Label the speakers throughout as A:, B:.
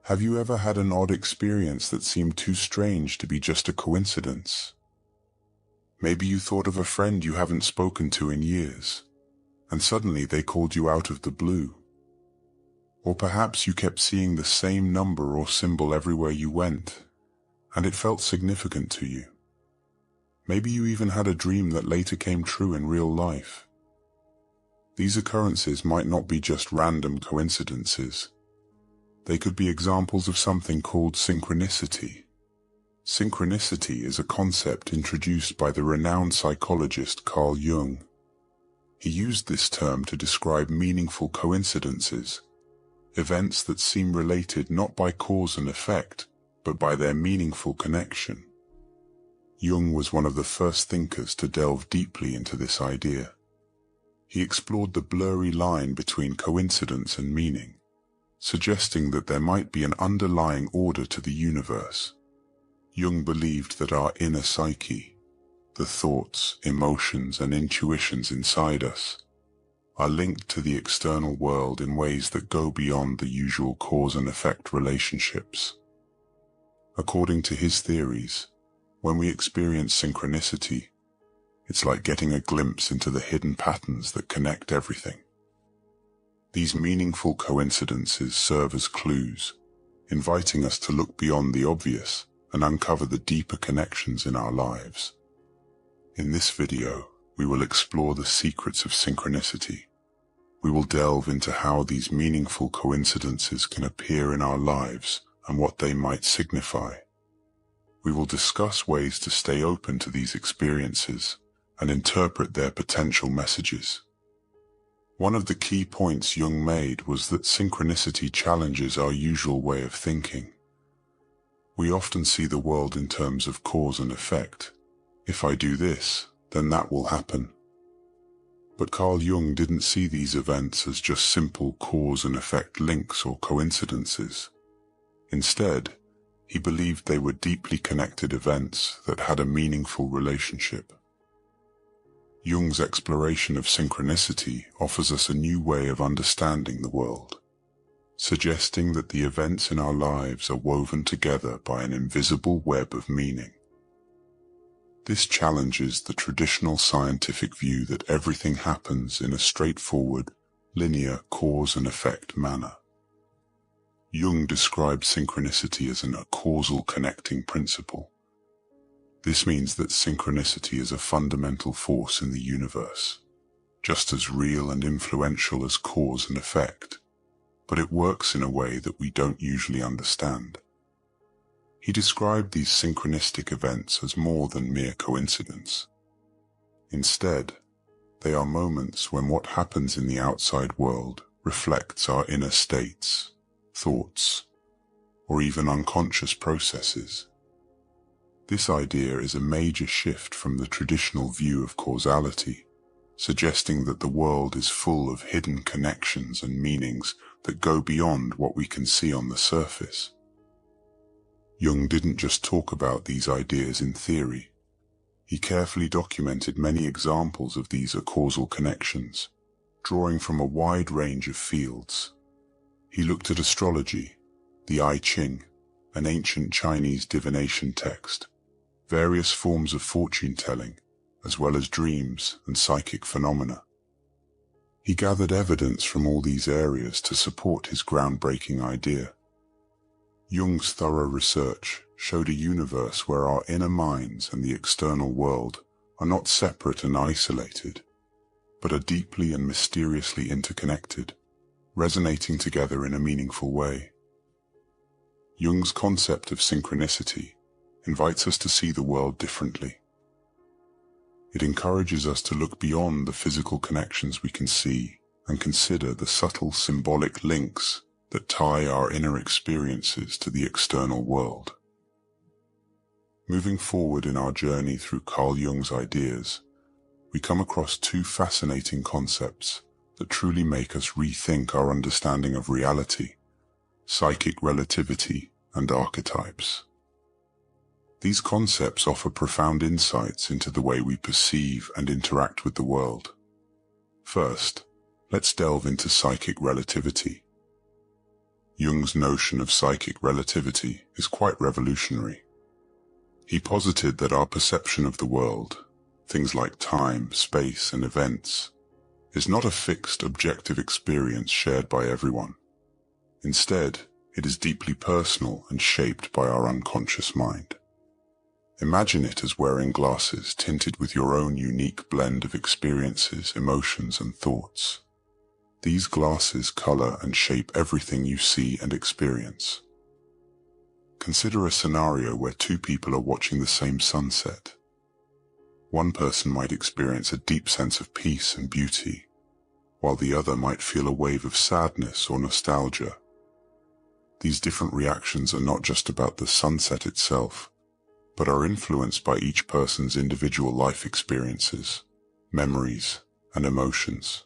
A: Have you ever had an odd experience that seemed too strange to be just a coincidence? Maybe you thought of a friend you haven't spoken to in years, and suddenly they called you out of the blue. Or perhaps you kept seeing the same number or symbol everywhere you went, and it felt significant to you. Maybe you even had a dream that later came true in real life. These occurrences might not be just random coincidences. They could be examples of something called synchronicity. Synchronicity is a concept introduced by the renowned psychologist Carl Jung. He used this term to describe meaningful coincidences, events that seem related not by cause and effect, but by their meaningful connection. Jung was one of the first thinkers to delve deeply into this idea. He explored the blurry line between coincidence and meaning, suggesting that there might be an underlying order to the universe. Jung believed that our inner psyche, the thoughts, emotions, and intuitions inside us, are linked to the external world in ways that go beyond the usual cause and effect relationships. According to his theories, when we experience synchronicity, it's like getting a glimpse into the hidden patterns that connect everything. These meaningful coincidences serve as clues, inviting us to look beyond the obvious and uncover the deeper connections in our lives. In this video, we will explore the secrets of synchronicity. We will delve into how these meaningful coincidences can appear in our lives and what they might signify. We will discuss ways to stay open to these experiences and interpret their potential messages. One of the key points Jung made was that synchronicity challenges our usual way of thinking. We often see the world in terms of cause and effect. If I do this, then that will happen. But Carl Jung didn't see these events as just simple cause and effect links or coincidences. Instead, he believed they were deeply connected events that had a meaningful relationship. Jung's exploration of synchronicity offers us a new way of understanding the world, suggesting that the events in our lives are woven together by an invisible web of meaning. This challenges the traditional scientific view that everything happens in a straightforward, linear cause and effect manner. Jung described synchronicity as a causal connecting principle. This means that synchronicity is a fundamental force in the universe, just as real and influential as cause and effect, but it works in a way that we don't usually understand. He described these synchronistic events as more than mere coincidence. Instead, they are moments when what happens in the outside world reflects our inner states, thoughts, or even unconscious processes. This idea is a major shift from the traditional view of causality, suggesting that the world is full of hidden connections and meanings that go beyond what we can see on the surface. Jung didn't just talk about these ideas in theory. He carefully documented many examples of these causal connections, drawing from a wide range of fields. He looked at astrology, the I Ching, an ancient Chinese divination text, various forms of fortune-telling, as well as dreams and psychic phenomena. He gathered evidence from all these areas to support his groundbreaking idea. Jung's thorough research showed a universe where our inner minds and the external world are not separate and isolated, but are deeply and mysteriously interconnected, resonating together in a meaningful way. Jung's concept of synchronicity invites us to see the world differently. It encourages us to look beyond the physical connections we can see and consider the subtle symbolic links that tie our inner experiences to the external world. Moving forward in our journey through Carl Jung's ideas, we come across two fascinating concepts that truly make us rethink our understanding of reality: psychic relativity and archetypes. These concepts offer profound insights into the way we perceive and interact with the world. First, let's delve into psychic relativity. Jung's notion of psychic relativity is quite revolutionary. He posited that our perception of the world, things like time, space, and events, is not a fixed, objective experience shared by everyone. Instead, it is deeply personal and shaped by our unconscious mind. Imagine it as wearing glasses tinted with your own unique blend of experiences, emotions, and thoughts. These glasses color and shape everything you see and experience. Consider a scenario where two people are watching the same sunset. One person might experience a deep sense of peace and beauty, while the other might feel a wave of sadness or nostalgia. These different reactions are not just about the sunset itself, but are influenced by each person's individual life experiences, memories, and emotions.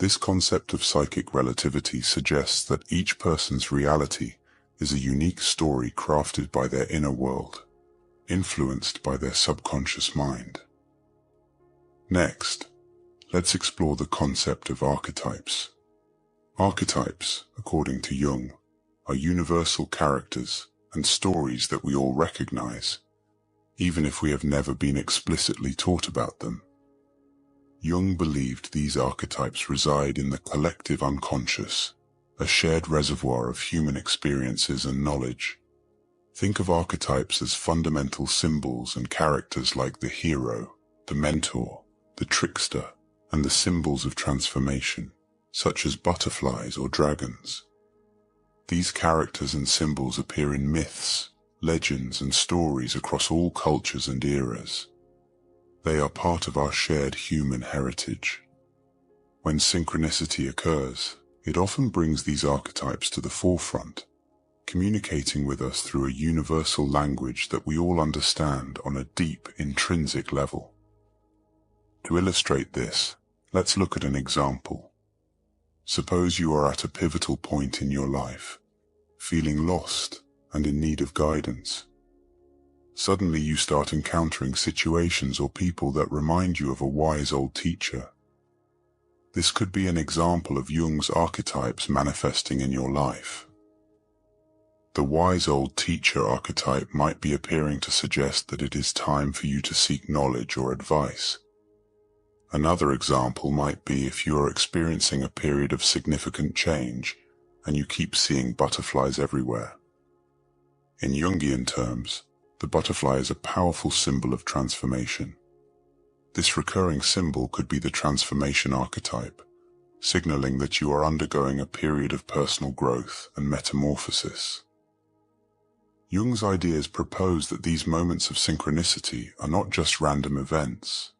A: This concept of psychic relativity suggests that each person's reality is a unique story crafted by their inner world, influenced by their subconscious mind. Next, let's explore the concept of archetypes. Archetypes, according to Jung, are universal characters and stories that we all recognize, even if we have never been explicitly taught about them. Jung believed these archetypes reside in the collective unconscious, a shared reservoir of human experiences and knowledge. Think of archetypes as fundamental symbols and characters like the hero, the mentor, the trickster, and the symbols of transformation, such as butterflies or dragons. These characters and symbols appear in myths, legends, and stories across all cultures and eras. They are part of our shared human heritage. When synchronicity occurs, it often brings these archetypes to the forefront, communicating with us through a universal language that we all understand on a deep, intrinsic level. To illustrate this, let's look at an example. Suppose you are at a pivotal point in your life, feeling lost and in need of guidance. Suddenly you start encountering situations or people that remind you of a wise old teacher. This could be an example of Jung's archetypes manifesting in your life. The wise old teacher archetype might be appearing to suggest that it is time for you to seek knowledge or advice. Another example might be if you are experiencing a period of significant change and you keep seeing butterflies everywhere. In Jungian terms, the butterfly is a powerful symbol of transformation. This recurring symbol could be the transformation archetype, signaling that you are undergoing a period of personal growth and metamorphosis. Jung's ideas propose that these moments of synchronicity are not just random events.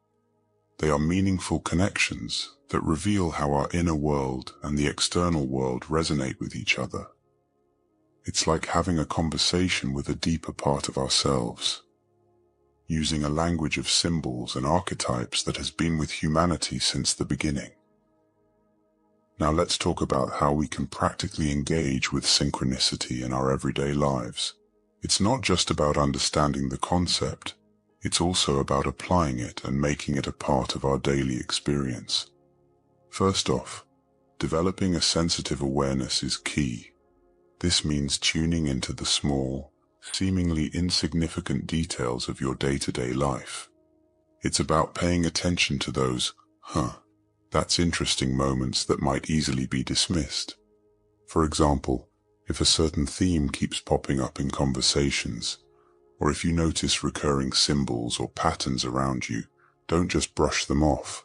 A: They are meaningful connections that reveal how our inner world and the external world resonate with each other. It's like having a conversation with a deeper part of ourselves, using a language of symbols and archetypes that has been with humanity since the beginning. Now let's talk about how we can practically engage with synchronicity in our everyday lives. It's not just about understanding the concept, it's also about applying it and making it a part of our daily experience. First off, developing a sensitive awareness is key. This means tuning into the small, seemingly insignificant details of your day-to-day life. It's about paying attention to those, that's interesting moments that might easily be dismissed. For example, if a certain theme keeps popping up in conversations, or if you notice recurring symbols or patterns around you, don't just brush them off.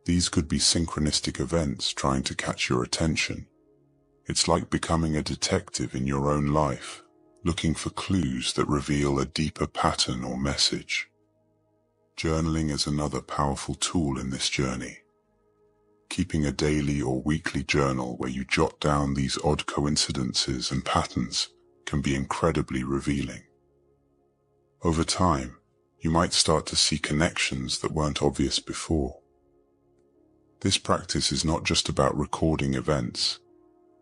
A: These could be synchronistic events trying to catch your attention. It's like becoming a detective in your own life, looking for clues that reveal a deeper pattern or message. Journaling is another powerful tool in this journey. Keeping a daily or weekly journal where you jot down these odd coincidences and patterns can be incredibly revealing. Over time, you might start to see connections that weren't obvious before. This practice is not just about recording events,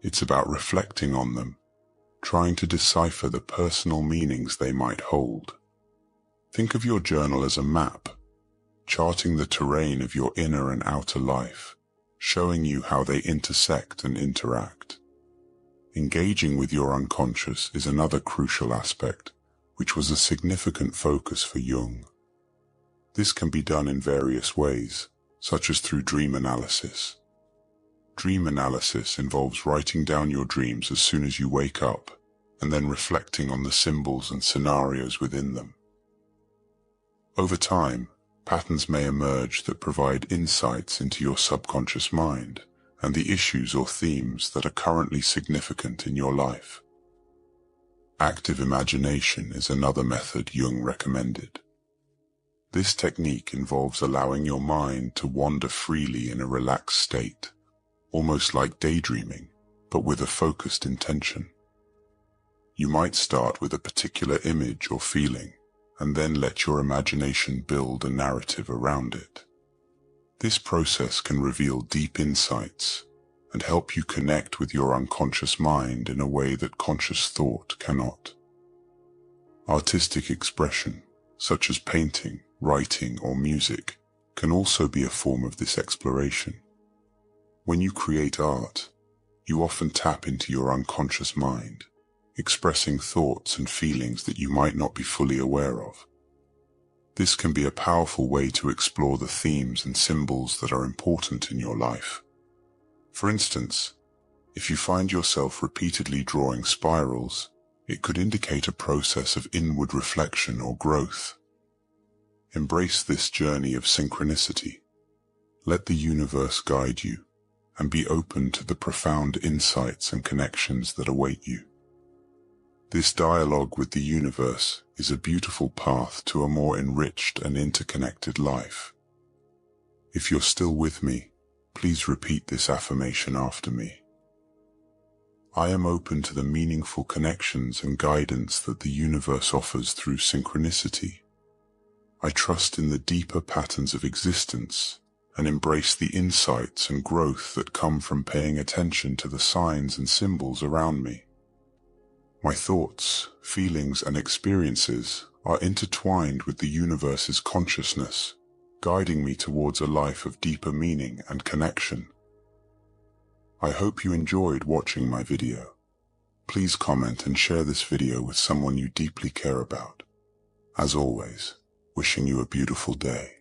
A: it's about reflecting on them, trying to decipher the personal meanings they might hold. Think of your journal as a map, charting the terrain of your inner and outer life, showing you how they intersect and interact. Engaging with your unconscious is another crucial aspect, which was a significant focus for Jung. This can be done in various ways, such as through dream analysis. Dream analysis involves writing down your dreams as soon as you wake up, and then reflecting on the symbols and scenarios within them. Over time, patterns may emerge that provide insights into your subconscious mind and the issues or themes that are currently significant in your life. Active imagination is another method Jung recommended. This technique involves allowing your mind to wander freely in a relaxed state, almost like daydreaming, but with a focused intention. You might start with a particular image or feeling, and then let your imagination build a narrative around it. This process can reveal deep insights and help you connect with your unconscious mind in a way that conscious thought cannot. Artistic expression, such as painting, writing, or music, can also be a form of this exploration. When you create art, you often tap into your unconscious mind, expressing thoughts and feelings that you might not be fully aware of. This can be a powerful way to explore the themes and symbols that are important in your life. For instance, if you find yourself repeatedly drawing spirals, it could indicate a process of inward reflection or growth. Embrace this journey of synchronicity. Let the universe guide you, and be open to the profound insights and connections that await you. This dialogue with the universe is a beautiful path to a more enriched and interconnected life. If you're still with me, please repeat this affirmation after me. I am open to the meaningful connections and guidance that the universe offers through synchronicity. I trust in the deeper patterns of existence and embrace the insights and growth that come from paying attention to the signs and symbols around me. My thoughts, feelings, and experiences are intertwined with the universe's consciousness, guiding me towards a life of deeper meaning and connection. I hope you enjoyed watching my video. Please comment and share this video with someone you deeply care about. As always, wishing you a beautiful day.